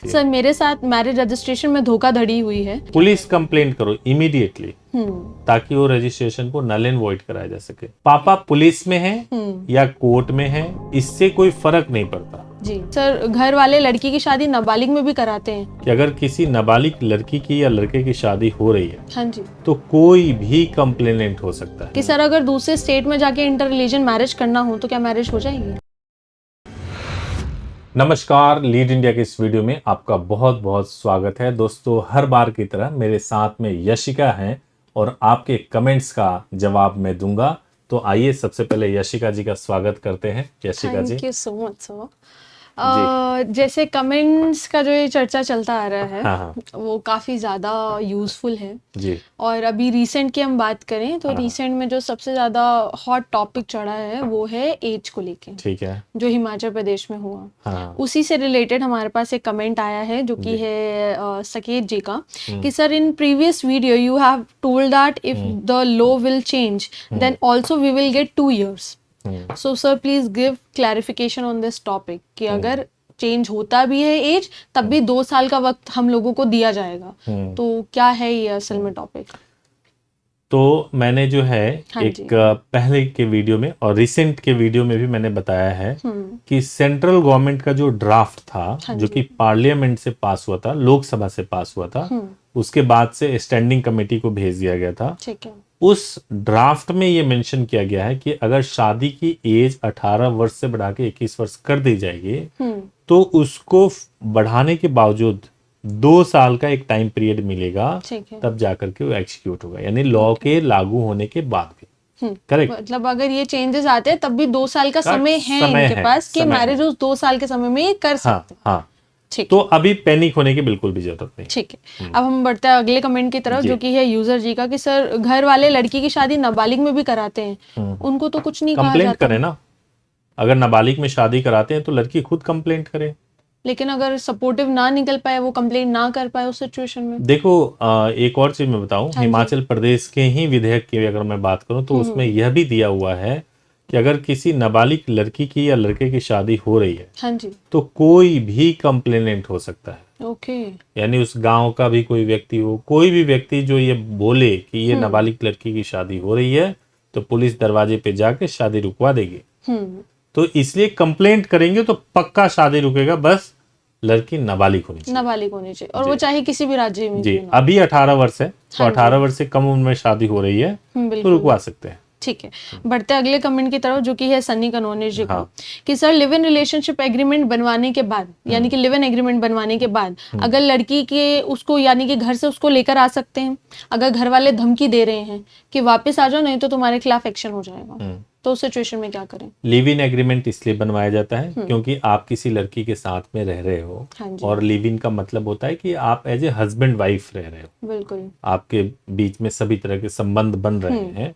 Sir मेरे साथ marriage registration में धोखाधड़ी हुई है। पुलिस कंप्लेंट करो इमीडिएटली ताकि वो रजिस्ट्रेशन को नल एंड वॉइड कराया जा सके। पापा पुलिस में है या कोर्ट में है, इससे कोई फर्क नहीं पड़ता। जी सर, घर वाले लड़की की शादी नाबालिग में भी कराते हैं कि अगर किसी नाबालिग लड़की की या लड़के की शादी हो रही है, हाँ जी, तो कोई भी कंप्लेनेंट हो सकता है कि सर अगर दूसरे स्टेट में जाके इंटर रिलीजन मैरिज करना हो तो क्या मैरिज हो जाएगी? नमस्कार, लीड इंडिया के इस वीडियो में आपका बहुत बहुत स्वागत है। दोस्तों, हर बार की तरह मेरे साथ में यशिका हैं और आपके कमेंट्स का जवाब मैं दूंगा। तो आइए सबसे पहले यशिका जी का स्वागत करते हैं। Yashika ji, thank you so much sir. जैसे कमेंट्स का जो ये चर्चा चलता आ रहा है, हाँ, वो काफ़ी ज़्यादा यूज़फुल है जी, और अभी रिसेंट की हम बात करें तो रिसेंट में जो सबसे ज़्यादा हॉट टॉपिक चढ़ा है वो है एज को लेके, ठीक है, जो हिमाचल प्रदेश में हुआ। हाँ, उसी से रिलेटेड हमारे पास एक कमेंट आया है जो कि है सकेत जी का, कि sir in previous video you have told that if the law will change then also we will get 2 years. So sir please give clarification on this topic कि अगर चेंज होता भी है एज तब भी 2 साल का वक्त हम लोगों को दिया जाएगा। तो क्या है ये असल में टॉपिक? तो मैंने जो है हाँ एक जी। पहले के वीडियो में और रिसेंट के वीडियो में भी मैंने बताया है कि सेंट्रल गवर्नमेंट का जो ड्राफ्ट था, हाँ जो जी। कि पार्लियामेंट से पास हुआ था, लोकसभा से पास हुआ था, उसके बाद से स्टैंडिंग कमेटी को भेज दिया गया था। ठीक है। उस ड्राफ्ट में ये मेंशन किया गया है कि अगर शादी की एज 18 वर्ष से बढ़ा के 21 वर्ष कर दी जाएगी तो उसको बढ़ाने के बावजूद 2 साल का एक टाइम पीरियड मिलेगा, ठीक है। तब जाकर के वो एग्जीक्यूट होगा, यानी लॉ के लागू होने के बाद भी। करेक्ट। मतलब अगर ये चेंजेस आते हैं तब भी 2 साल का समय है इनके पास कि मैरिज उस 2 साल के समय में ये कर सकते हैं। हाँ, ठीक तो अभी पैनिक होने की बिल्कुल भी जरूरत नहीं। ठीक है। अब हम बढ़ते हैं अगले कमेंट की तरफ जो कि है यूजर जी का, कि सर घर वाले लड़की की शादी नाबालिग में भी कराते हैं, उनको तो कुछ नहीं कहा कंप्लेंट जाता। करें ना, अगर नाबालिग में शादी कराते हैं तो लड़की खुद कंप्लेंट करे। लेकिन अगर सपोर्टिव ना निकल पाए, वो कंप्लेंट ना कर पाए उस सिचुएशन में? देखो, एक और चीज मैं बताऊं, हिमाचल प्रदेश के ही विधेयक की अगर मैं बात करूं तो उसमें यह भी दिया हुआ है कि अगर किसी नाबालिग लड़की की या लड़के की शादी हो रही है, हाँ जी, तो कोई भी कंप्लेनेंट हो सकता है। ओके। यानी उस गांव का भी कोई व्यक्ति हो, कोई भी व्यक्ति जो ये बोले कि ये नाबालिग लड़की की शादी हो रही है, तो पुलिस दरवाजे पे जाके शादी रुकवा देगी। तो इसलिए कंप्लेंट करेंगे तो पक्का शादी रुकेगा, बस लड़की नाबालिग होनी चाहिए। नाबालिग होनी चाहिए, और वो चाहे किसी भी राज्य में जी, क्यों ना। अभी 18 वर्ष है, तो 18 वर्ष से कम उम्र में शादी हो रही है तो बिल्कुल। रुकवा सकते हैं। ठीक है। बढ़ते अगले कमेंट की तरफ जो कि है सन्नी कनोनिया जी का, कि sir live in relationship agreement बनवाने के बाद, यानी कि लिव इन एग्रीमेंट बनवाने के बाद अगर लड़की के उसको यानी कि घर से उसको लेकर आ सकते हैं, अगर घर वाले धमकी दे रहे हैं कि वापस आ जाओ नहीं तो तुम्हारे खिलाफ एक्शन हो जाएगा, तो उस सिचुएशन में क्या करें? लिव इन एग्रीमेंट इसलिए बनवाया जाता है क्योंकि आप किसी लड़की के साथ में रह रहे हो, हाँ जी। और लिव इन का मतलब होता है कि आप एज ए हस्बैंड वाइफ रह रहे हो, बिल्कुल। आपके बीच में सभी तरह के संबंध बन रहे हैं।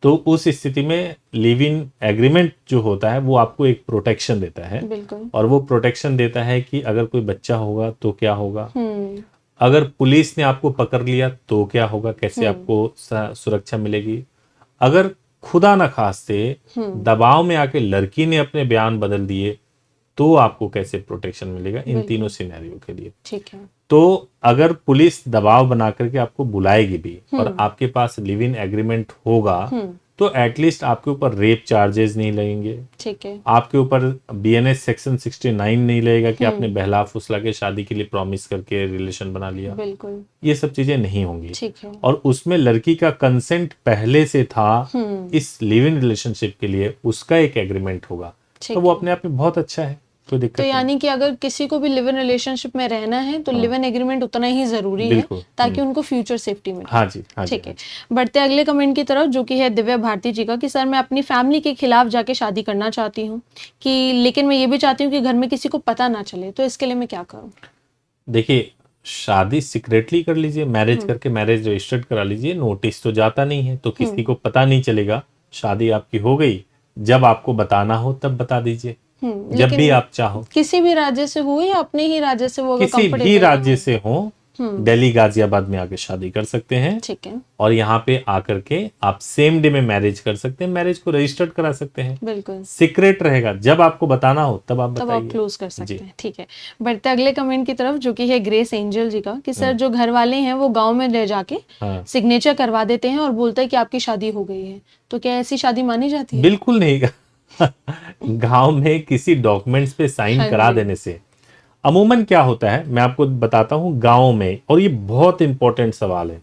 तो उस स्थिति में लिव इन एग्रीमेंट जो होता है वो आपको एक प्रोटेक्शन देता है, बिल्कुल। और वो प्रोटेक्शन देता है कि अगर कोई बच्चा होगा तो क्या होगा, अगर पुलिस ने आपको पकड़ लिया तो क्या होगा, कैसे आपको सुरक्षा मिलेगी, अगर खुदा न खास्ते दबाव में आके लड़की ने अपने बयान बदल दिए तो आपको कैसे प्रोटेक्शन मिलेगा, इन तीनों सिनेरियो के लिए। ठीक है। तो अगर पुलिस दबाव बना करके आपको बुलाएगी भी और आपके पास लिव इन एग्रीमेंट होगा तो एटलीस्ट आपके ऊपर रेप चार्जेस नहीं लगेंगे, ठीक है। आपके ऊपर बीएनएस सेक्शन 69 नहीं लगेगा कि आपने बहला फुसला के शादी के लिए प्रॉमिस करके रिलेशन बना लिया। बिल्कुल। ये सब चीजें नहीं होंगी। ठीक है। और उसमें लड़की का कंसेंट पहले से था इस लिव इन रिलेशनशिप के लिए, उसका एक एग्रीमेंट होगा, तो वो अपने आप में बहुत अच्छा है, कोई दिक्कत तो यानी कि अगर किसी को भी लिव इन रिलेशनशिप में रहना है तो लिव इन एग्रीमेंट उतना ही जरूरी है ताकि उनको फ्यूचर सेफ्टी मिले। हाँ जी, हाँ ठीक है। बढ़ते अगले कमेंट की तरफ जो कि है दिव्या भारती जी का, कि सर मैं अपनी फैमिली के खिलाफ जाके शादी करना चाहती हूँ, कि लेकिन मैं ये भी चाहती हूँ कि घर में किसी को पता ना चले, तो इसके लिए मैं क्या करूँ? देखिए, शादी सीक्रेटली कर लीजिए, मैरिज करके मैरिज रजिस्टर्ड करा लीजिए, नोटिस तो जाता नहीं है, तो किसी को पता नहीं चलेगा, शादी आपकी हो गई, जब आपको बताना हो तब बता दीजिए, जब भी आप चाहो। किसी भी राज्य से हो या अपने ही राज्य से, वो किसी भी राज्य से हो, दिल्ली गाजियाबाद में आके शादी कर सकते हैं, ठीक है, और यहाँ पे आकर के आप सेम डे में मैरिज कर सकते हैं, मैरिज को रजिस्टर्ड करा सकते हैं। बिल्कुल, सीक्रेट रहेगा, जब आपको बताना हो तब आप तब आप बताइए। क्लोज कर सकते जी। हैं। ठीक है, बढ़ते अगले कमेंट की तरफ, जो कि है ग्रेस एंजल जी का, कि सर जो घर वाले हैं वो गांव में ले जाके हाँ, सिग्नेचर करवा देते हैं और बोलते हैं कि आपकी शादी हो गई है, तो क्या ऐसी शादी मानी जाती है? बिल्कुल नहीं। गांव में किसी डॉक्यूमेंट्स पे साइन हाँ करा जी। देने से अमूमन क्या होता है, मैं आपको बताता हूँ गांव में, और ये बहुत इंपॉर्टेंट सवाल है।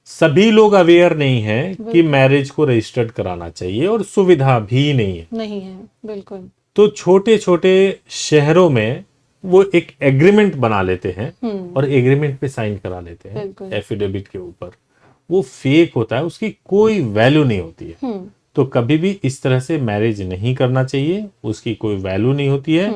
सभी लोग अवेयर नहीं है कि मैरिज को रजिस्टर्ड कराना चाहिए, और सुविधा भी नहीं है। नहीं है, बिल्कुल। तो छोटे छोटे शहरों में वो एक एग्रीमेंट बना लेते हैं और एग्रीमेंट पे साइन करा लेते हैं बिल्कुल। एफिडेविट के ऊपर। वो फेक होता है, उसकी कोई वैल्यू नहीं होती है। तो कभी भी इस तरह से मैरिज नहीं करना चाहिए, उसकी कोई वैल्यू नहीं होती है।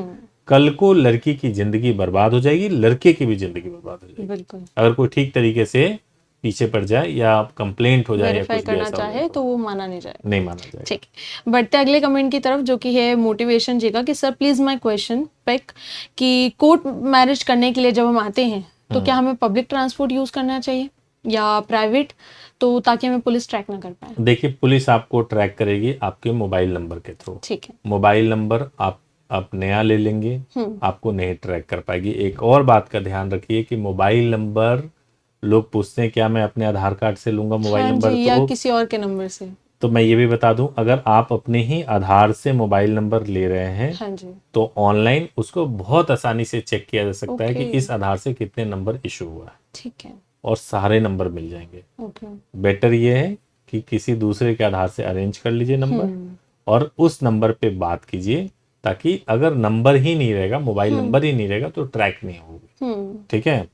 कल को लड़की की जिंदगी बर्बाद हो जाएगी, लड़के की भी जिंदगी बर्बाद हो जाएगी, बिल्कुल। अगर कोई ठीक तरीके से पीछे पड़ जाए या कंप्लेंट हो जाए या वेरीफाई कुछ भी करना ऐसा हो चाहे जाए तो वो माना नहीं जाएगा। नहीं माना जाएगा। ठीक है, बढ़ते अगले कमेंट की तरफ, जो कि है मोटिवेशन जी का, कि sir please my question pick, कि कोर्ट मैरिज करने के लिए जब हम आते हैं तो क्या हमें पब्लिक ट्रांसपोर्ट यूज करना चाहिए या प्राइवेट, तो ताकि हमें पुलिस ट्रैक ना कर पाए? देखिए, पुलिस आपको ट्रैक करेगी आपके मोबाइल नंबर के थ्रू। ठीक है। मोबाइल नंबर आप नया ले लेंगे, आपको नहीं ट्रैक कर पाएगी। एक और बात का ध्यान रखिए कि मोबाइल नंबर, लोग पूछते हैं क्या मैं अपने आधार कार्ड से लूंगा मोबाइल हाँ नंबर, जी, या किसी और के नंबर से। तो मैं ये भी बता दूं, अगर आप अपने ही आधार से मोबाइल नंबर ले रहे हैं, हाँ जी। तो ऑनलाइन उसको बहुत आसानी से चेक किया जा सकता है कि ओके। इस आधार से कितने नंबर इशू हुआ है, ठीक है। और सारे नंबर मिल जाएंगे। ओके। बेटर ये है कि किसी दूसरे के आधार से अरेंज कर लीजिए नंबर, और उस नंबर पे बात कीजिए, ताकि अगर नंबर ही नहीं रहेगा, मोबाइल नंबर ही नहीं रहेगा, तो ट्रैक नहीं होगी। ठीक है।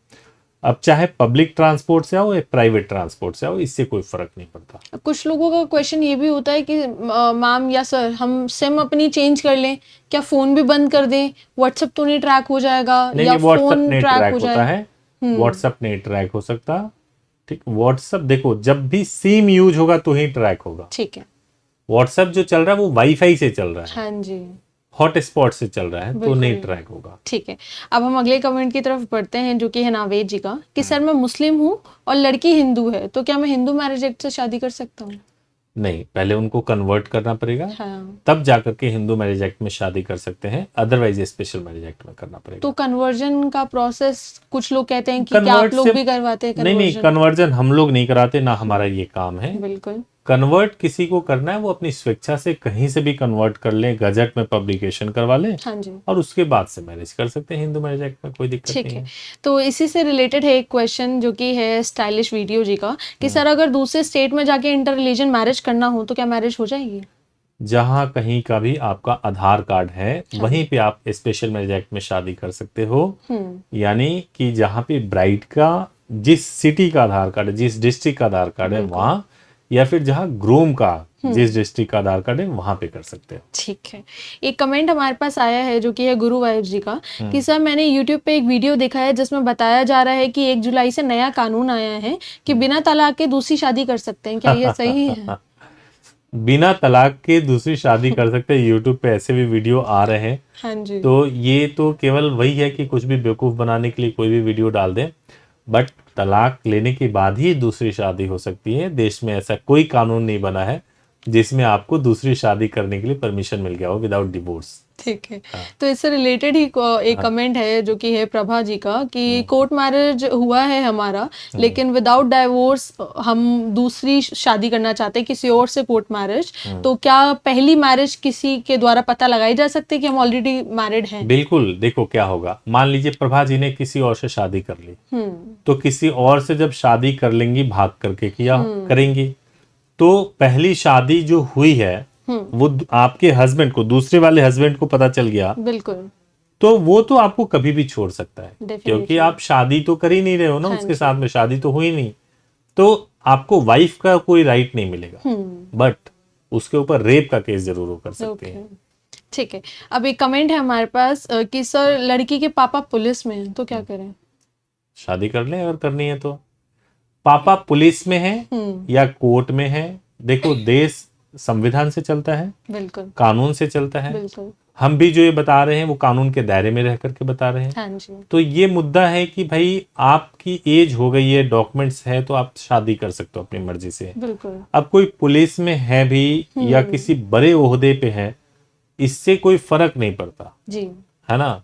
अब चाहे पब्लिक ट्रांसपोर्ट से आओ या प्राइवेट ट्रांसपोर्ट से आओ, इससे कोई फर्क नहीं पड़ता। कुछ लोगों का क्वेश्चन ये भी होता है कि मैम या सर, हम सिम अपनी चेंज कर लें, क्या फोन भी बंद कर दें, व्हाट्सएप तो नहीं ट्रैक हो जाएगा, नहीं, या व्हाट्सएप फोन नहीं ट्रैक ट्रैक हो होता जाए? है, व्हाट्सएप नहीं ट्रैक हो सकता। ठीक, व्हाट्सएप देखो, जब भी सिम यूज होगा तो ही ट्रैक होगा। ठीक है। व्हाट्सएप जो चल रहा है वो वाईफाई से चल रहा है, हाँ जी, हॉटस्पॉट से चल रहा है, तो बिल्कुल। नहीं ट्रैक होगा। ठीक है, अब हम अगले कमेंट की तरफ बढ़ते हैं, जो कि है नावेद जी का, कि सर मैं मुस्लिम हूँ और लड़की हिंदू है, तो क्या मैं हिंदू मैरिज एक्ट से शादी कर सकता हूँ? नहीं, पहले उनको कन्वर्ट करना पड़ेगा, हाँ। तब जाकर के हिंदू मैरिज एक्ट में शादी कर सकते हैं, अदरवाइज स्पेशल मैरिज एक्ट में करना पड़ेगा। तो कन्वर्जन का प्रोसेस, कुछ लोग कहते हैं कि क्या आप कन्वर्ट लोग से भी करवाते हैं नहीं, कन्वर्जन? कन्वर्जन हम लोग नहीं कराते, ना हमारा ये काम है। बिल्कुल। कन्वर्ट किसी को करना है वो अपनी स्वेच्छा से कहीं से भी कन्वर्ट कर ले, गजट में पब्लिकेशन करवा ले, हाँ जी। और उसके बाद से मैरिज कर सकते हैं। हिंदू मैरिज एक्ट में कोई दिक्कत ठीक नहीं है, है। तो इसी से रिलेटेड है एक क्वेश्चन, जो कि है स्टाइलिश वीडियो जी का, कि सर अगर दूसरे स्टेट में जाके इंटर रिलीजन मैरिज करना हो तो क्या मैरिज हो जाएगी? जहां कहीं का भी आपका आधार कार्ड है, वहीं पे आप स्पेशल मैरिज एक्ट में शादी कर सकते हो। यानी कि जहां पे ब्राइड का जिस सिटी का आधार कार्ड है, जिस डिस्ट्रिक्ट का आधार कार्ड है वहां, या फिर जहां ग्रूम का जिस डिस्ट्रिक्ट का आधार कार्ड है वहां पे कर सकते हो। ठीक है, एक कमेंट हमारे पास आया है, जो कि है गुरु वाइफ जी का, कि सर मैंने YouTube पे एक वीडियो देखा है जिसमें बताया जा रहा है कि 1 जुलाई से नया कानून आया है कि बिना तलाक के दूसरी शादी कर सकते हैं, क्या ये सही है? बिना तलाक के दूसरी शादी कर सकते हैं, यूट्यूब पे ऐसे भी वीडियो आ रहे हैं। हाँ जी। तो ये तो केवल वही है कि कुछ भी बेवकूफ बनाने के लिए कोई भी वीडियो डाल दें, बट तलाक लेने के बाद ही दूसरी शादी हो सकती है। देश में ऐसा कोई कानून नहीं बना है जिसमें आपको दूसरी शादी करने के लिए परमिशन मिल गया हो विदाउट डिवोर्स। ठीक है, तो इससे रिलेटेड ही एक कमेंट है, जो कि है प्रभा जी का, कि कोर्ट मैरिज हुआ है हमारा, लेकिन विदाउट डाइवोर्स हम दूसरी शादी करना चाहते हैं, किसी और से कोर्ट मैरिज, तो क्या पहली मैरिज किसी के द्वारा पता लगाई जा सकती है कि हम ऑलरेडी मैरिड हैं? बिल्कुल। देखो क्या होगा, मान लीजिए प्रभा जी ने किसी और से शादी कर ली, तो किसी और से जब शादी कर लेंगी भाग करके किया करेंगी, तो पहली शादी जो हुई है वो आपके हस्बैंड को, दूसरे वाले हस्बैंड को पता चल गया, बिल्कुल, तो वो तो आपको कभी भी छोड़ सकता है, Definitely. क्योंकि आप शादी तो कर ही नहीं रहे हो ना, हाँ उसके साथ में शादी तो हुई नहीं, तो आपको वाइफ का कोई राइट नहीं मिलेगा, बट उसके ऊपर रेप का केस जरूर वो कर सकते हैं। ठीक है, अब एक कमेंट है हमारे पास, कि सर लड़की के पापा पुलिस में हैं, तो क्या करें? शादी कर लें अगर करनी है तो। पापा पुलिस में है या कोर्ट में है, देखो देश संविधान से चलता है, बिल्कुल, कानून से चलता है। बिल्कुल। हम भी जो ये बता रहे हैं वो कानून के दायरे में रह करके बता रहे हैं। हाँ जी। तो ये मुद्दा है कि भाई आपकी एज हो गई है, डॉक्यूमेंट्स है, तो आप शादी कर सकते हो अपनी मर्जी से। बिल्कुल। अब कोई पुलिस में है भी या किसी बड़े ओहदे पे है, इससे कोई फर्क नहीं पड़ता, जी। है ना।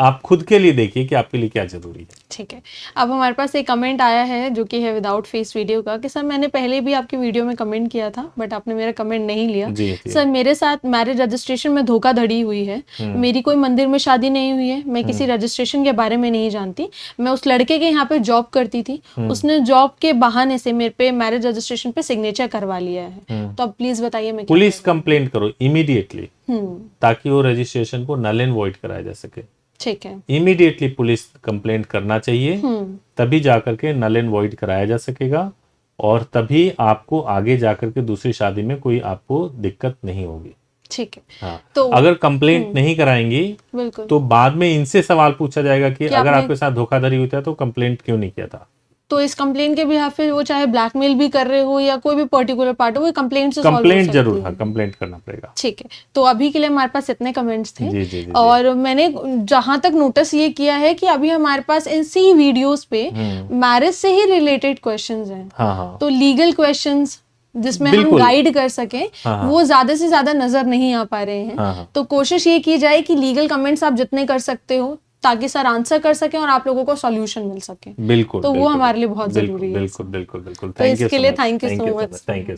आप खुद के लिए देखिए कि आपके लिए क्या जरूरी है। ठीक है। अब हमारे पास एक कमेंट आया है जो कि है विदाउट फेस वीडियो का, कि सर मैंने पहले भी आपकी वीडियो में कमेंट किया था बट आपने मेरा कमेंट नहीं लिया। जी, जी। सर मेरे साथ मैरिज रजिस्ट्रेशन में धोखाधड़ी हुई है। मेरी कोई मंदिर में शादी नहीं हुई है, मैं किसी रजिस्ट्रेशन के बारे में नहीं जानती। मैं उस लड़के के यहाँ पे जॉब करती थी, उसने जॉब के बहाने से मेरे पे मैरिज रजिस्ट्रेशन पे सिग्नेचर करवा लिया है। तो अब प्लीज बताइए मैं क्या पुलिस कंप्लेंट करो इमीडिएटली, करूं? ताकि वो रजिस्ट्रेशन को नल एंड वॉइड कराया जा सके। ठीक है। इमीडिएटली पुलिस कंप्लेंट करना चाहिए, तभी जाकर के नल एंड वॉइड कराया जा सकेगा, और तभी आपको आगे जाकर के दूसरी शादी में कोई आपको दिक्कत नहीं होगी। ठीक है। हाँ। तो अगर कंप्लेंट नहीं कराएंगी बिल्कुल, तो बाद में इनसे सवाल पूछा जाएगा कि अगर आपने- आपके साथ धोखाधड़ी हुई था तो कंप्लेंट क्यों नहीं किया था। तो इस कंप्लेन के भी पे वो चाहे ब्लैकमेल भी कर रहे हो या कोई भी पर्टिकुलर पार्ट हो, वो कंप्लेंट से solve हो कंप्लेंट सकती जरूर, है। हाँ, कंप्लेंट करना पड़ेगा। ठीक है। तो अभी के लिए हमारे पास इतने कमेंट्स थे। जी, जी, जी, और मैंने जहां तक नोटिस ये किया है कि अभी हमारे पास इसी वीडियोस पे मैरिज से ही रिलेटेड क्वेश्चंस हैं। हाँ, हाँ, तो लीगल क्वेश्चंस जिसमें हम बिल्कुल। गाइड कर सकें, हाँ, हाँ। वो ज्यादा से ज्यादा नजर नहीं आ पा रहे हैं। हाँ, हाँ। तो कोशिश ये की जाए कि लीगल कमेंट्स आप जितने कर सकते हो ताकि सर आंसर कर सकें और आप लोगों को सॉल्यूशन मिल सके। बिल्कुल, तो वो बिल्कुल, हमारे लिए बहुत जरूरी है। बिल्कुल, बिल्कुल, बिल्कुल। तो इसके लिए thank you so much. Thank you.